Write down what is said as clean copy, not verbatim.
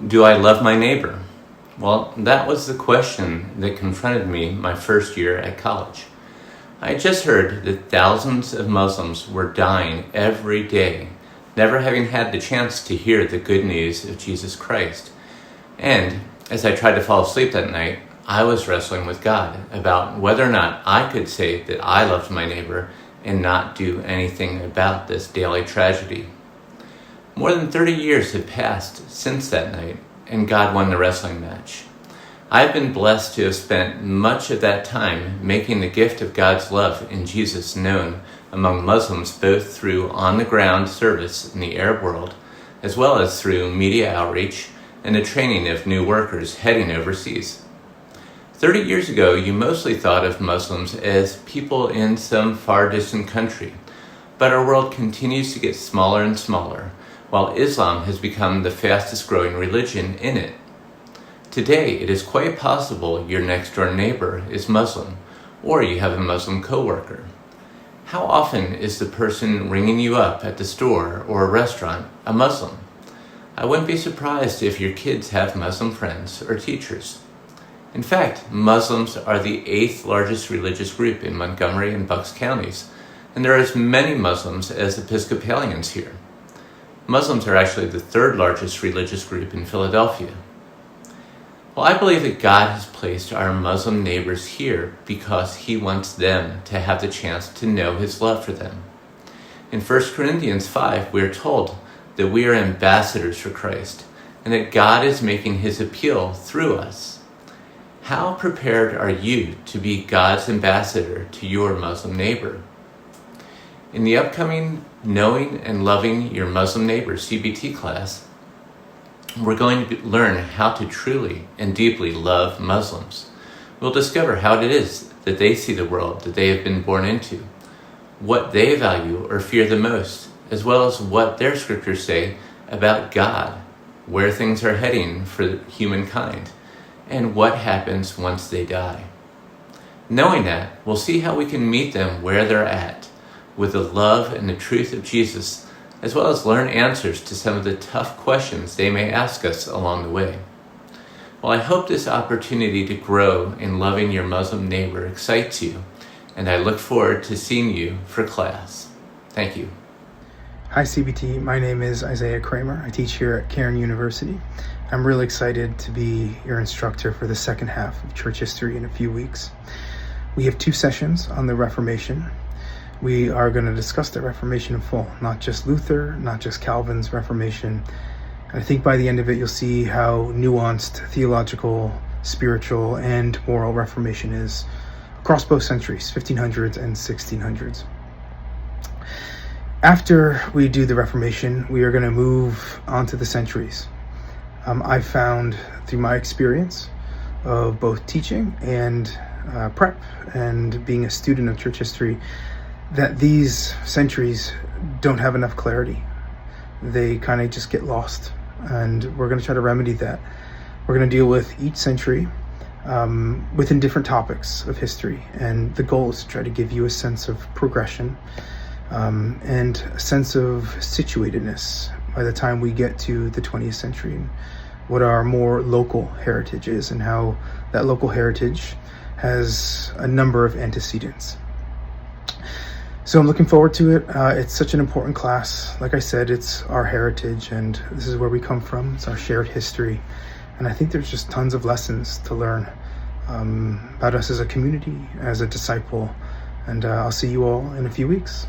Do I love my neighbor? Well, that was the question that confronted me my first year at college. I had just heard that thousands of Muslims were dying every day, never having had the chance to hear the good news of Jesus Christ. And as I tried to fall asleep that night, I was wrestling with God about whether or not I could say that I loved my neighbor and not do anything about this daily tragedy. More than 30 years have passed since that night, and God won the wrestling match. I've been blessed to have spent much of that time making the gift of God's love in Jesus known among Muslims, both through on-the-ground service in the Arab world, as well as through media outreach and the training of new workers heading overseas. 30 years ago, you mostly thought of Muslims as people in some far distant country, but our world continues to get smaller and smaller, while Islam has become the fastest growing religion in it. Today, it is quite possible your next door neighbor is Muslim, or you have a Muslim coworker. How often is the person ringing you up at the store or a restaurant a Muslim? I wouldn't be surprised if your kids have Muslim friends or teachers. In fact, Muslims are the 8th largest religious group in Montgomery and Bucks counties, and there are as many Muslims as Episcopalians here. Muslims are actually the 3rd largest religious group in Philadelphia. Well, I believe that God has placed our Muslim neighbors here because He wants them to have the chance to know His love for them. In 1 Corinthians 5, we are told that we are ambassadors for Christ and that God is making His appeal through us. How prepared are you to be God's ambassador to your Muslim neighbor? In the upcoming Knowing and Loving Your Muslim Neighbor CBT class, we're going to learn how to truly and deeply love Muslims. We'll discover how it is that they see the world that they have been born into, what they value or fear the most, as well as what their scriptures say about God, where things are heading for humankind, and what happens once they die. Knowing that, we'll see how we can meet them where they're at, with the love and the truth of Jesus, as well as learn answers to some of the tough questions they may ask us along the way. Well, I hope this opportunity to grow in loving your Muslim neighbor excites you, and I look forward to seeing you for class. Thank you. Hi CBT, my name is Isaiah Kramer. I teach here at Cairn University. I'm really excited to be your instructor for the second half of church history in a few weeks. We have 2 sessions on the Reformation. We are going to discuss the Reformation in full, not just Luther, not just Calvin's Reformation. And I think by the end of it, you'll see how nuanced theological, spiritual, and moral Reformation is across both centuries, 1500s and 1600s. After we do the Reformation, we are going to move on to the centuries. I found through my experience of both teaching and prep and being a student of church history that these centuries don't have enough clarity. They kind of just get lost, and we're going to try to remedy that. We're going to deal with each century within different topics of history, and the goal is to try to give you a sense of progression and a sense of situatedness by the time we get to the 20th century, and what our more local heritage is, and how that local heritage has a number of antecedents. So I'm looking forward to it. It's such an important class. Like I said, it's our heritage, and this is where we come from. It's our shared history. And I think there's just tons of lessons to learn about us as a community, as a disciple. And I'll see you all in a few weeks.